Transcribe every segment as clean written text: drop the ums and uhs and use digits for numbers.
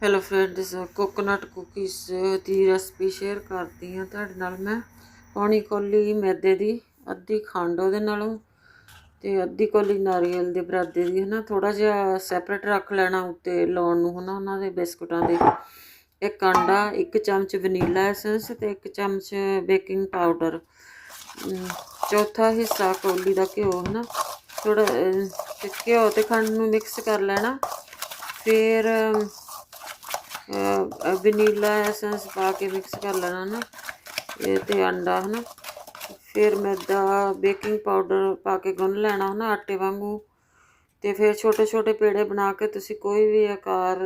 Hello friends, coconut cookies ਦੀ recipe share ਕਰਦੀ ਹਾਂ ਤੁਹਾਡੇ ਨਾਲ। ਮੈਂ ਪੌਣੀ ਕੌਲੀ ਮੈਦੇ ਦੀ, ਅੱਧੀ ਖੰਡ ਉਹਦੇ ਨਾਲੋਂ ਤੇ ਅੱਧੀ ਕੌਲੀ ਨਾਰੀਅਲ ਦੇ ਬਰਾਦੇ ਦੀ, ਹੈ ਨਾ। ਥੋੜ੍ਹਾ ਜਿਹਾ ਸੈਪਰੇਟ ਰੱਖ ਲੈਣਾ ਉੱਤੇ ਲਾਉਣ ਨੂੰ, ਹੈ ਨਾ, ਉਹਨਾਂ ਦੇ ਬਿਸਕੁਟਾਂ ਦੇ। ਇੱਕ ਅੰਡਾ, 1 ਚਮਚ ਵਨੀਲਾ ਐਸੈਂਸ ਤੇ 1 ਚਮਚ ਬੇਕਿੰਗ ਪਾਊਡਰ, ਚੌਥਾ ਹਿੱਸਾ ਕੌਲੀ ਦਾ ਘਿਓ, ਹੈ ਨਾ। ਥੋੜ੍ਹਾ ਘਿਓ ਅਤੇ ਖੰਡ ਨੂੰ ਮਿਕਸ ਕਰ ਲੈਣਾ। ਫਿਰ ਵਨੀਲਾ ਐਸੈਂਸ ਪਾ ਕੇ ਮਿਕਸ ਕਰ ਲੈਣਾ ਨਾ, ਇਹ ਤੇ ਅੰਡਾ, ਹੈ ਨਾ। ਫਿਰ ਮੈਦਾ, ਬੇਕਿੰਗ ਪਾਊਡਰ ਪਾ ਕੇ ਗੁੰਨ ਲੈਣਾ, ਹੈ ਨਾ, ਆਟੇ ਵਾਂਗੂ। ਅਤੇ ਫਿਰ ਛੋਟੇ ਛੋਟੇ ਪੇੜੇ ਬਣਾ ਕੇ ਤੁਸੀਂ ਕੋਈ ਵੀ ਆਕਾਰ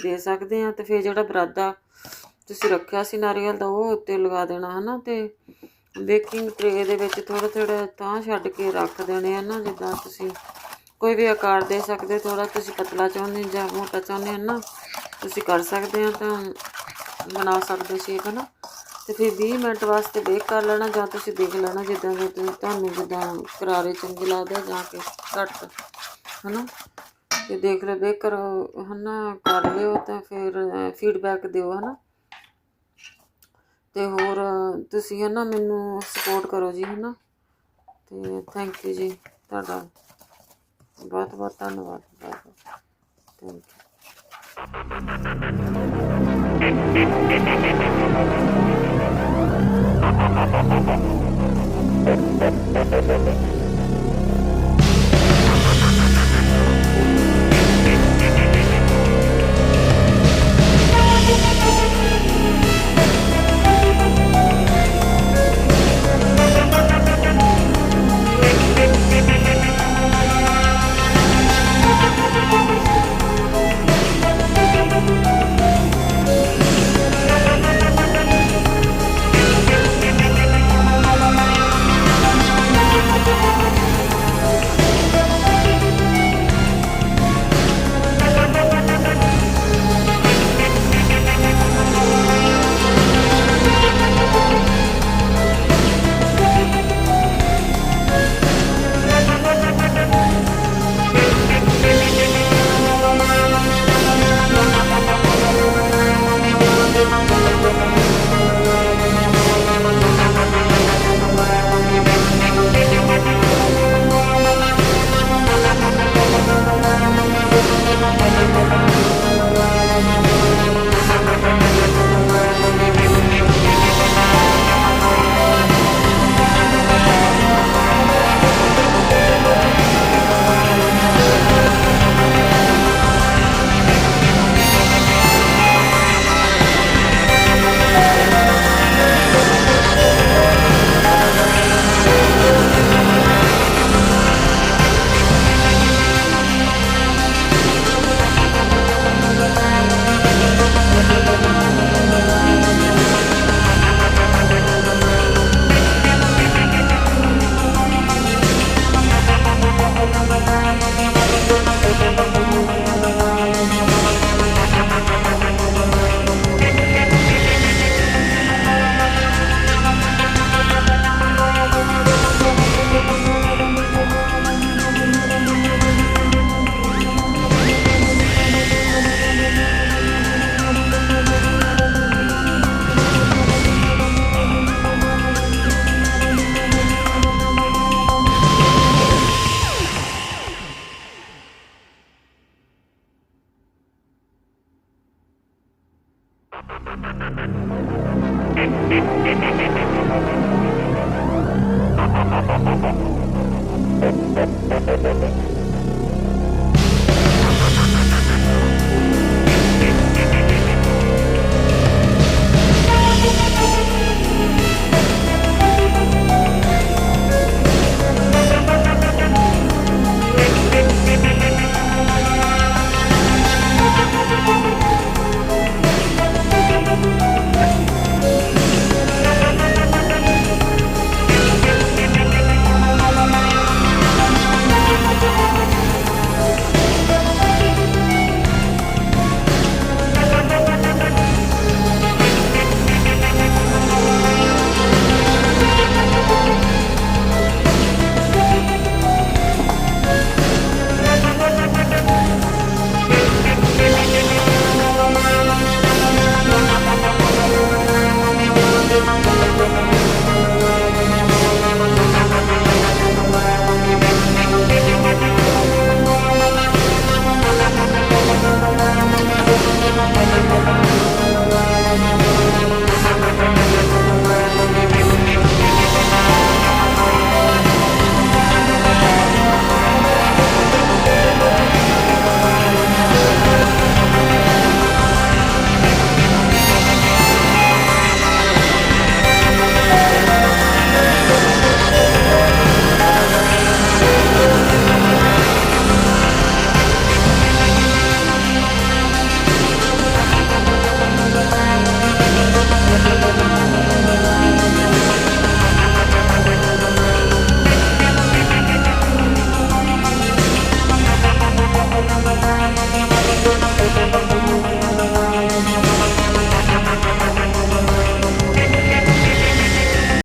ਦੇ ਸਕਦੇ ਆ। ਅਤੇ ਫਿਰ ਜਿਹੜਾ ਬਰਾਦਾ ਤੁਸੀਂ ਰੱਖਿਆ ਸੀ ਨਾਰੀਅਲ ਦਾ, ਉਹ ਉੱਤੇ ਲਗਾ ਦੇਣਾ, ਹੈ ਨਾ। ਅਤੇ ਬੇਕਿੰਗ ਟਰੇ ਦੇ ਵਿੱਚ ਥੋੜ੍ਹਾ ਥੋੜ੍ਹਾ ਤਾਂ ਛੱਡ ਕੇ ਰੱਖ ਦੇਣੇ ਆ ਨਾ, ਜਿੱਦਾਂ ਤੁਸੀਂ ਕੋਈ ਵੀ ਆਕਾਰ ਦੇ ਸਕਦੇ। ਥੋੜ੍ਹਾ ਤੁਸੀਂ ਪਤਲਾ ਚਾਹੁੰਦੇ ਜਾਂ ਮੋਟਾ ਚਾਹੁੰਦੇ, ਹੈ ਨਾ, ਤੁਸੀਂ ਕਰ ਸਕਦੇ ਆ, ਤਾਂ ਬਣਾ ਸਕਦੇ ਸ਼ੇਪ, ਹੈ ਨਾ। ਅਤੇ ਫਿਰ 20 ਮਿੰਟ ਵਾਸਤੇ ਬੇਕ ਕਰ ਲੈਣਾ, ਜਾਂ ਤੁਸੀਂ ਦੇਖ ਲੈਣਾ ਜਿੱਦਾਂ ਦੇ ਤੁਹਾਨੂੰ ਜਿੱਦਾਂ ਕਰਾਰੇ ਚੰਗੇ ਲੱਗਦੇ ਜਾਂ ਕਿ ਘੱਟ, ਹੈ ਨਾ। ਅਤੇ ਦੇਖ ਲਓ ਬੇਕ ਕਰੋ, ਹੈ ਨਾ, ਕਰ ਲਿਓ ਤਾਂ ਫਿਰ ਫੀਡਬੈਕ ਦਿਓ, ਹੈ ਨਾ। ਅਤੇ ਹੋਰ ਤੁਸੀਂ, ਹੈ ਨਾ, ਮੈਨੂੰ ਸਪੋਰਟ ਕਰੋ ਜੀ, ਹੈ ਨਾ। ਅਤੇ ਥੈਂਕ ਯੂ ਜੀ, ਤੁਹਾਡਾ ਬਹੁਤ ਬਹੁਤ ਧੰਨਵਾਦ। Thank you.